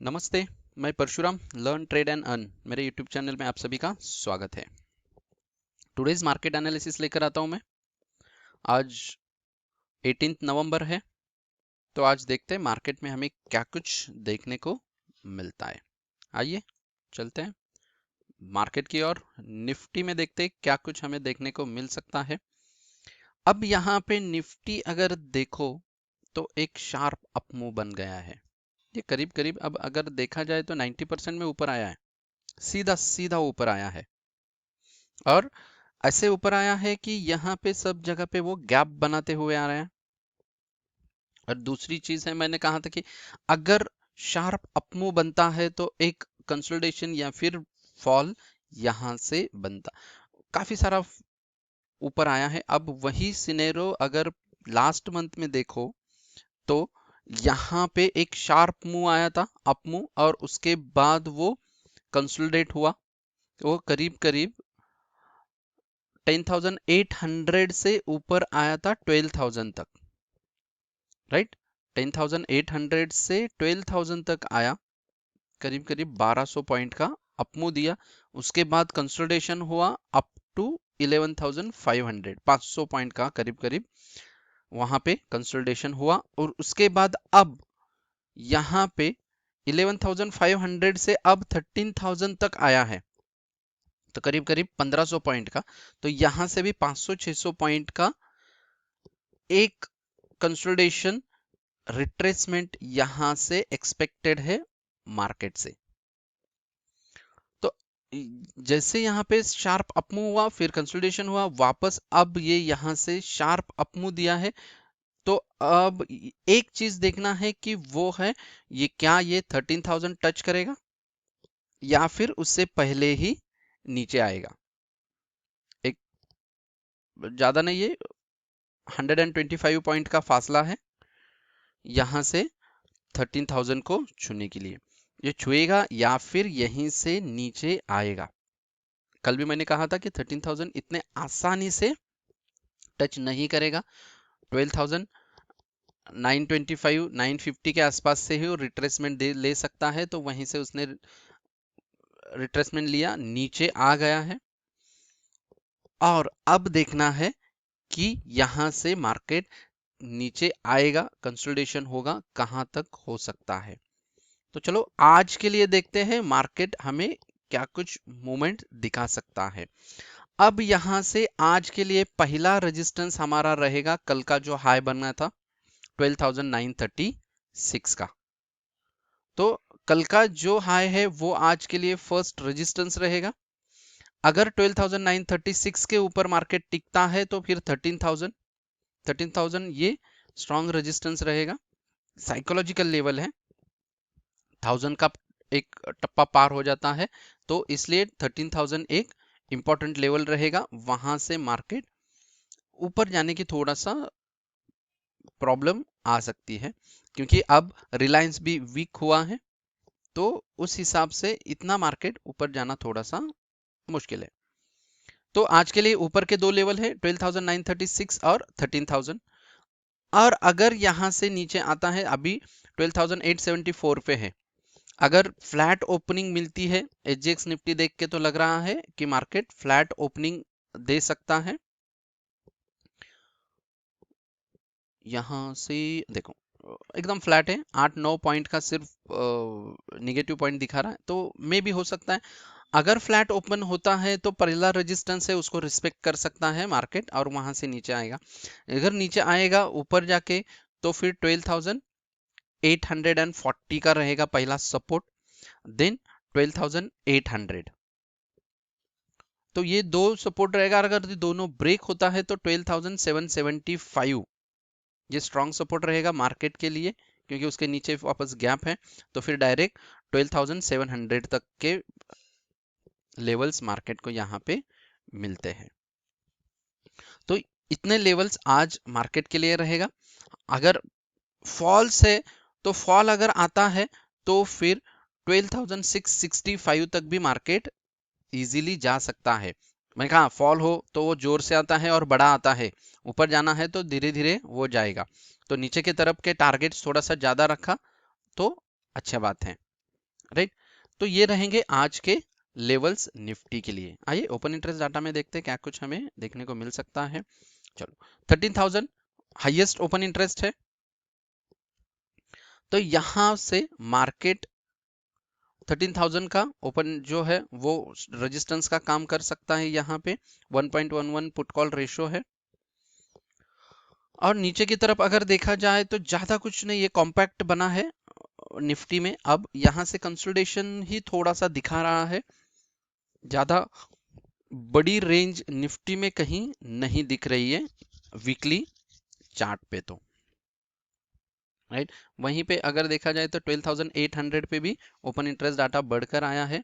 नमस्ते। मैं Parshuram learn trade and earn मेरे यूट्यूब चैनल में आप सभी का स्वागत है। टुडेज मार्केट एनालिसिस लेकर आता हूं मैं। आज 18 नवंबर है, तो आज देखते हैं मार्केट में हमें क्या कुछ देखने को मिलता है। आइए चलते हैं मार्केट की ओर। निफ्टी में देखते हैं क्या कुछ हमें देखने को मिल सकता है। अब यहाँ पे निफ्टी अगर देखो तो एक शार्प अप मूव बन गया है। ये करीब करीब अब अगर देखा जाए तो 90% में ऊपर आया है, सीधा सीधा ऊपर आया है। और ऐसे ऊपर आया है कि यहाँ पे सब जगह पे वो गैप बनाते हुए आ रहे हैं। और दूसरी चीज है, मैंने कहा था कि अगर शार्प अपमूव बनता है तो एक कंसोलिडेशन या फिर फॉल यहां से बनता। काफी सारा ऊपर आया है। अब वही सिनेरियो अगर लास्ट मंथ में देखो तो यहाँ पे एक शार्प मूव आया था, अप मूव, और उसके बाद वो कंसोलिडेट हुआ। वो करीब करीब 10,800 से ऊपर आया था 12,000 तक, राइट। 10,800 से 12,000 तक आया, करीब करीब 1200 पॉइंट का अपमूव दिया। उसके बाद कंसोलिडेशन हुआ अप टू 11,500, 500 पॉइंट का करीब करीब वहां पे कंसोलिडेशन हुआ। और उसके बाद अब यहाँ पे 11,500 से अब 13,000 तक आया है, तो करीब करीब 1500 पॉइंट का। तो यहां से भी 500-600 पॉइंट का एक कंसोलिडेशन रिट्रेसमेंट यहां से एक्सपेक्टेड है मार्केट से। तो जैसे यहाँ पे शार्प अपमूव हुआ, फिर कंसोलिडेशन हुआ वापस, अब ये यहाँ से शार्प अपमूव दिया है। तो अब एक चीज देखना है कि वो है ये क्या ये 13,000 टच करेगा या फिर उससे पहले ही नीचे आएगा। एक ज्यादा नहीं, ये 125 पॉइंट का फासला है यहां से 13,000 को छूने के लिए। ये छुएगा या फिर यहीं से नीचे आएगा। कल भी मैंने कहा था कि 13,000 इतने आसानी से टच नहीं करेगा। 12,925 950 के आसपास से ही वो रिट्रेसमेंट ले सकता है। तो वहीं से उसने रिट्रेसमेंट लिया, नीचे आ गया है। और अब देखना है कि यहां से मार्केट नीचे आएगा, कंसोलिडेशन होगा, कहां तक हो सकता है। तो चलो आज के लिए देखते हैं मार्केट हमें क्या कुछ मूवमेंट दिखा सकता है। अब यहां से आज के लिए पहला रेजिस्टेंस हमारा रहेगा कल का जो हाई बना था 12,936 का। तो कल का जो हाई है वो आज के लिए फर्स्ट रेजिस्टेंस रहेगा। अगर 12,936 के ऊपर मार्केट टिकता है तो फिर 13,000 ये स्ट्रॉन्ग रेजिस्टेंस रहेगा। साइकोलॉजिकल लेवल है, 1000 का एक टप्पा पार हो जाता है, तो इसलिए 13,000 एक इंपॉर्टेंट लेवल रहेगा। वहां से मार्केट ऊपर जाने की थोड़ा सा प्रॉब्लम आ सकती है, क्योंकि अब रिलायंस भी वीक हुआ है। तो उस हिसाब से इतना मार्केट ऊपर जाना थोड़ा सा मुश्किल है। तो आज के लिए ऊपर के दो लेवल है 12,936 और 13,000। और अगर यहां से नीचे आता है, अभी 12,874 पे है, अगर फ्लैट ओपनिंग मिलती है एचजीएक्स निफ्टी देख के तो लग रहा है कि मार्केट फ्लैट ओपनिंग दे सकता है। यहां से देखो एकदम फ्लैट है, 8-9 पॉइंट का सिर्फ निगेटिव पॉइंट दिखा रहा है, तो मे भी हो सकता है। अगर फ्लैट ओपन होता है तो पहला रेजिस्टेंस है उसको रिस्पेक्ट कर सकता है मार्केट और वहां से नीचे आएगा। अगर नीचे आएगा ऊपर जाके तो फिर 12,840 का रहेगा पहला सपोर्ट, देन 12,800। तो ये दो सपोर्ट रहेगा। अगर दोनों ब्रेक होता है तो 12,775 ये स्ट्रॉन्ग सपोर्ट रहेगा मार्केट के लिए, क्योंकि उसके नीचे वापस गैप है। तो फिर डायरेक्ट 12,700 तक के लेवल्स मार्केट को यहाँ पे मिलते हैं। तो इतने लेवल्स आज मार्केट के लिए रहेगा। अगर फॉल्स है तो फॉल अगर आता है तो फिर 12,665 तक भी मार्केट इजीली जा सकता है। मैंने कहा फॉल हो तो वो जोर से आता है और बड़ा आता है, ऊपर जाना है तो धीरे धीरे वो जाएगा। तो नीचे के तरफ के टारगेट्स थोड़ा सा ज्यादा रखा तो अच्छा बात है। राइट। तो ये रहेंगे आज के लेवल्स निफ्टी के लिए। आइए ओपन इंटरेस्ट डाटा में देखते हैं क्या कुछ हमें देखने को मिल सकता है। चलो 13,000 हाईएस्ट ओपन इंटरेस्ट है। तो यहां से मार्केट 13,000 का ओपन जो है वो रेजिस्टेंस का काम कर सकता है। यहाँ पे 1.11 पुट कॉल रेशो है। और नीचे की तरफ अगर देखा जाए तो ज्यादा कुछ नहीं, ये कॉम्पैक्ट बना है निफ्टी में। अब यहाँ से कंसोलिडेशन ही थोड़ा सा दिखा रहा है, ज्यादा बड़ी रेंज निफ्टी में कहीं नहीं दिख रही है वीकली चार्ट पे। तो राइट, वहीं पे अगर देखा जाए तो 12,800 पे भी ओपन इंटरेस्ट डाटा बढ़कर आया है।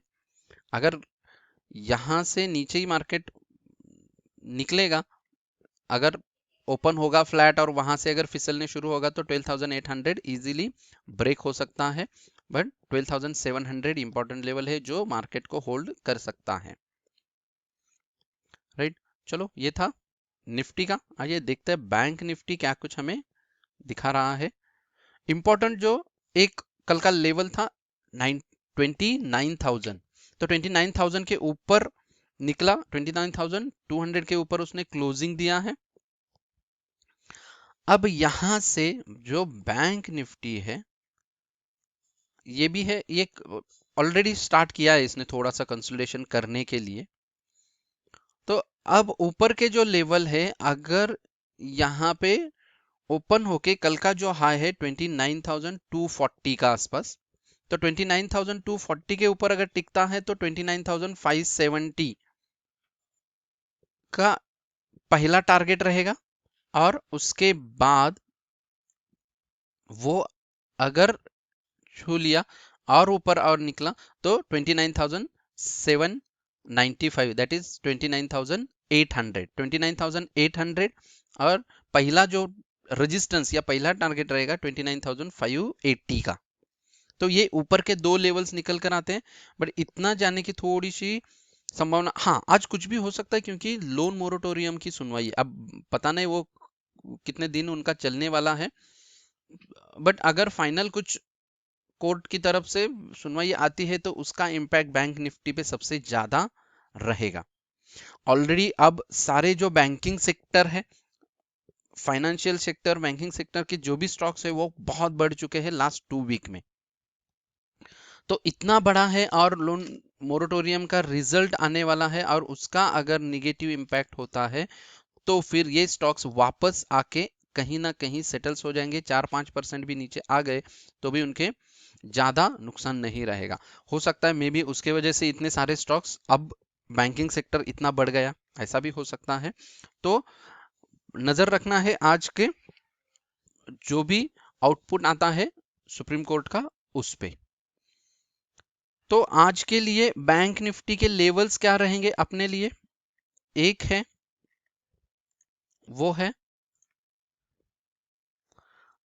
अगर यहां से नीचे ही मार्केट निकलेगा, अगर ओपन होगा फ्लैट और वहां से अगर फिसलने शुरू होगा तो 12,800 इजीली ब्रेक हो सकता है। बट 12,700 इंपॉर्टेंट लेवल है जो मार्केट को होल्ड कर सकता है। राइट, चलो ये था निफ्टी का। आइए देखते हैं बैंक निफ्टी क्या कुछ हमें दिखा रहा है। इंपॉर्टेंट जो एक कल का लेवल था 29,000, तो 29,000 के ऊपर निकला, 29,200 के ऊपर उसने क्लोजिंग दिया है। अब यहां से जो बैंक निफ्टी है ये भी है, ये ऑलरेडी स्टार्ट किया है इसने थोड़ा सा कंसोलिडेशन करने के लिए। तो अब ऊपर के जो लेवल है, अगर यहाँ पे ओपन होके कल का जो हाई है 29,240 का आसपास, तो 29,240 के ऊपर अगर टिकता है तो 29,570 का पहला टारगेट रहेगा। और उसके बाद वो अगर छू लिया और ऊपर और निकला तो 29,795, दैट इज 29,800 और पहला जो रेजिस्टेंस या पहला टारगेट रहेगा 29,580 का। तो ये ऊपर के दो लेवल्स निकल कर आते हैं, बट इतना जाने की थोड़ी सी संभावना, हाँ आज कुछ भी हो सकता है क्योंकि लोन मोरेटोरियम की सुनवाई अब पता नहीं वो कितने दिन उनका चलने वाला है। बट अगर फाइनल कुछ कोर्ट की तरफ से सुनवाई आती है तो उसका इम्पैक्ट बैंक निफ्टी पे सबसे ज्यादा रहेगा। ऑलरेडी अब सारे जो बैंकिंग सेक्टर है, फाइनेंशियल सेक्टर, बैंकिंग सेक्टर के जो भी स्टॉक्स है वो बहुत बढ़ चुके हैं लास्ट 2 वीक में। तो इतना बड़ा है और लोन मोरेटोरियम का रिजल्ट आने वाला है और उसका अगर निगेटिव इम्पैक्ट होता है तो फिर ये स्टॉक्स वापस आके कहीं ना कहीं सेटल्स हो जाएंगे। 4-5% भी नीचे आ गए तो भी उनके ज्यादा नुकसान नहीं रहेगा। हो सकता है मे बी उसके वजह से इतने सारे स्टॉक्स, अब बैंकिंग सेक्टर इतना बढ़ गया, ऐसा भी हो सकता है। तो नजर रखना है आज के जो भी आउटपुट आता है सुप्रीम कोर्ट का उस पे। तो आज के लिए बैंक निफ्टी के लेवल्स क्या रहेंगे अपने लिए, एक है वो है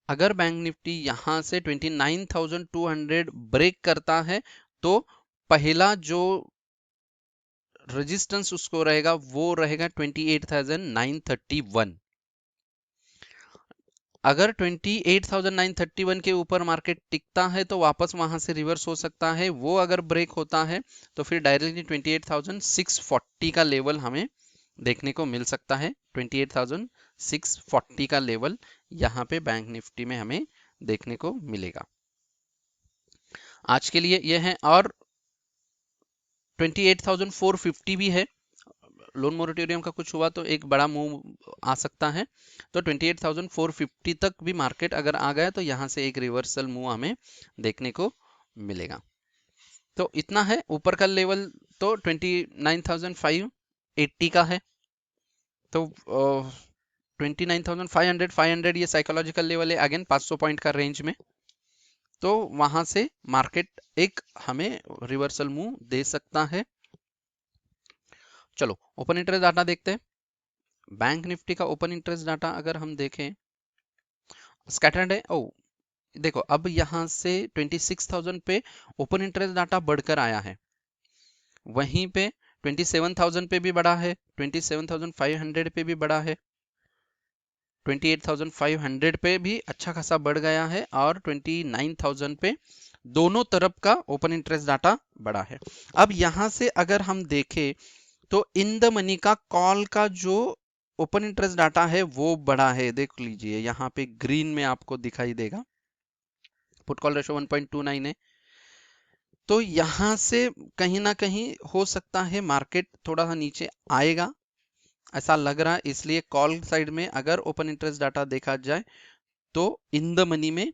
अगर बैंक निफ्टी यहां से 29,200 ब्रेक करता है तो पहला जो रेजिस्टेंस उसको रहेगा वो रहेगा 28,931। अगर 28,931 के ऊपर मार्केट टिकता है तो वापस वहां से रिवर्स हो सकता है। वो अगर ब्रेक होता है तो फिर डायरेक्टली 28,640 का लेवल हमें देखने को मिल सकता है। 28,640 का लेवल यहाँ पे बैंक निफ्टी में हमें देखने को मिलेगा। आज के लिए यह है। और 28,450 भी है, लोन मोरेटोरियम का कुछ हुआ तो एक बड़ा मूव आ सकता है। तो 28,450 तक भी मार्केट अगर आ गया तो यहाँ से एक रिवर्सल मूव हमें देखने को मिलेगा। तो इतना है ऊपर का लेवल, तो 29,580 का है। तो 29,500 ये साइकोलॉजिकल लेवल है, अगेन 500 पॉइंट का रेंज में। तो वहां से मार्केट एक हमें रिवर्सल मूव दे सकता है। चलो ओपन इंटरेस्ट डाटा देखते हैं। बैंक निफ्टी का ओपन इंटरेस्ट डाटा अगर हम देखें स्कैटर्ड है। ओ देखो अब यहां से 26,000 पे ओपन इंटरेस्ट डाटा बढ़कर आया है, वहीं पे 27,000 पे भी बढ़ा है, 27,500 पे भी बढ़ा है। 28,500 पे भी अच्छा खासा बढ़ गया है और 29,000 पे दोनों तरफ का ओपन इंटरेस्ट डाटा बढ़ा है। अब यहां से अगर हम देखें तो इन द मनी का कॉल का जो ओपन इंटरेस्ट डाटा है वो बढ़ा है। देख लीजिए यहाँ पे ग्रीन में आपको दिखाई देगा, पुट कॉल रेशो 1.29 है। तो यहां से कहीं ना कहीं हो सकता है मार्केट थोड़ा सा नीचे आएगा, ऐसा लग रहा है। इसलिए कॉल साइड में अगर ओपन इंटरेस्ट डाटा देखा जाए तो इन द मनी में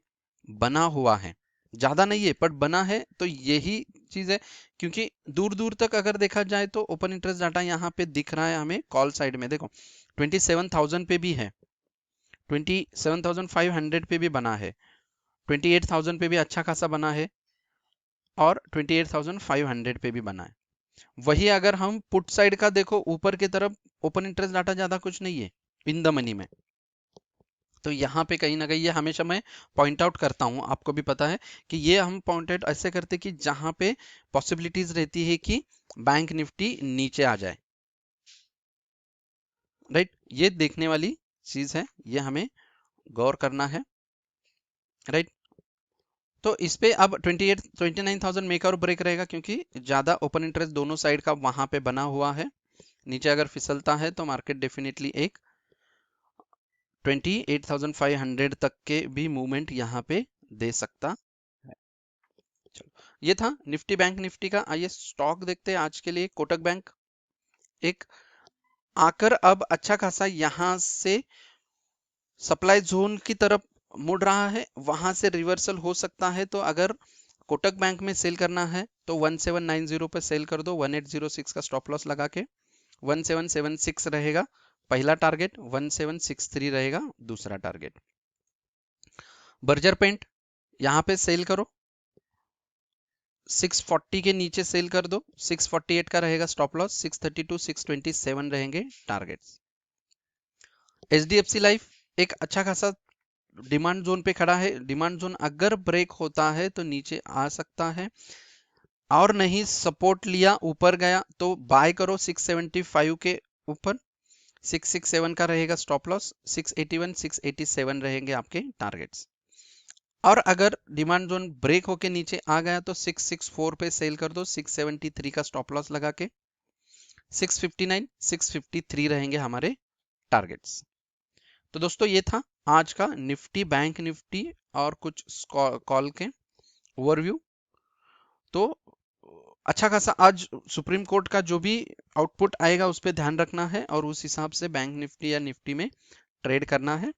बना हुआ है, ज्यादा नहीं है पर बना है। तो यही चीज है, क्योंकि दूर दूर तक अगर देखा जाए तो ओपन इंटरेस्ट डाटा यहाँ पे दिख रहा है हमें कॉल साइड में। देखो 27,000 पे भी है, 27,500 पे भी बना है, 28,000 पे भी अच्छा खासा बना है और 28,500 पे भी बना है। वही अगर हम पुट साइड का देखो, ऊपर की तरफ ओपन इंटरेस्ट डाटा ज्यादा कुछ नहीं है इन द मनी में। तो यहाँ पे कहीं ना कहीं ये हमेशा मैं पॉइंट आउट करता हूँ, आपको भी पता है कि ये हम पॉइंट आउट ऐसे करते कि जहाँ पे पॉसिबिलिटीज रहती है कि बैंक निफ्टी नीचे आ जाए, राइट। ये देखने वाली चीज है, ये हमें गौर करना है, राइट। तो इस पे अब 29,000 मेक और ब्रेक रहेगा, क्योंकि ज्यादा ओपन इंटरेस्ट दोनों साइड का वहां पे बना हुआ है। नीचे अगर फिसलता है तो मार्केट डेफिनेटली एक 28,500 तक के भी मूवमेंट यहाँ पे दे सकता है। चलो, ये था निफ्टी बैंक निफ्टी का। आइए स्टॉक देखते हैं आज के लिए। कोटक बैंक एक आकर अब अच्छा खासा यहाँ से सप्लाई जोन की तरफ मुड़ रहा है, वहां से रिवर्सल हो सकता है। तो अगर कोटक बैंक में सेल करना है तो 1790 पे सेल कर दो, 1806 का स्टॉप लॉस लगा के। 1776 रहेगा पहला टारगेट, 1763 रहेगा दूसरा टारगेट। बर्जर पेंट यहाँ पे सेल करो, 640 के नीचे सेल कर दो, 648 का रहेगा स्टॉप लॉस, 632 627 रहेंगे टारगेट्स। एचडीएफसी लाइफ एक अच्छा खासा डिमांड जोन पे खड़ा है, डिमांड जोन अगर ब्रेक होता है तो नीचे आ सकता है, और नहीं सपोर्ट लिया ऊपर गया तो बाय करो 675 के ऊपर। 667 का रहेगा स्टॉप लॉस, 681 687 रहेंगे आपके टारगेट्स। और अगर डिमांड जोन ब्रेक होके नीचे आ गया तो 664 पे सेल कर दो, 673 का स्टॉप लॉस लगा के। 659 653 रहेंगे हमारे टारगेट्स। तो दोस्तों ये था आज का निफ्टी बैंक निफ्टी और कुछ कॉल के ओवरव्यू। तो अच्छा खासा आज सुप्रीम कोर्ट का जो भी आउटपुट आएगा उस पर ध्यान रखना है और उस हिसाब से बैंक निफ्टी या निफ्टी में ट्रेड करना है।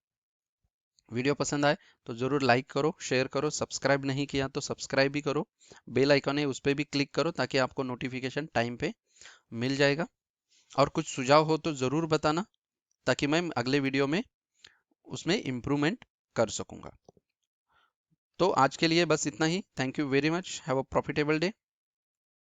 वीडियो पसंद आए तो जरूर लाइक करो, शेयर करो, सब्सक्राइब नहीं किया तो सब्सक्राइब भी करो, बेल आइकन है उस पर भी क्लिक करो ताकि आपको नोटिफिकेशन टाइम पे मिल जाएगा। और कुछ सुझाव हो तो जरूर बताना ताकि मैं अगले वीडियो में उसमें इम्प्रूवमेंट कर सकूंगा। तो आज के लिए बस इतना ही। Thank you very much, have a profitable day.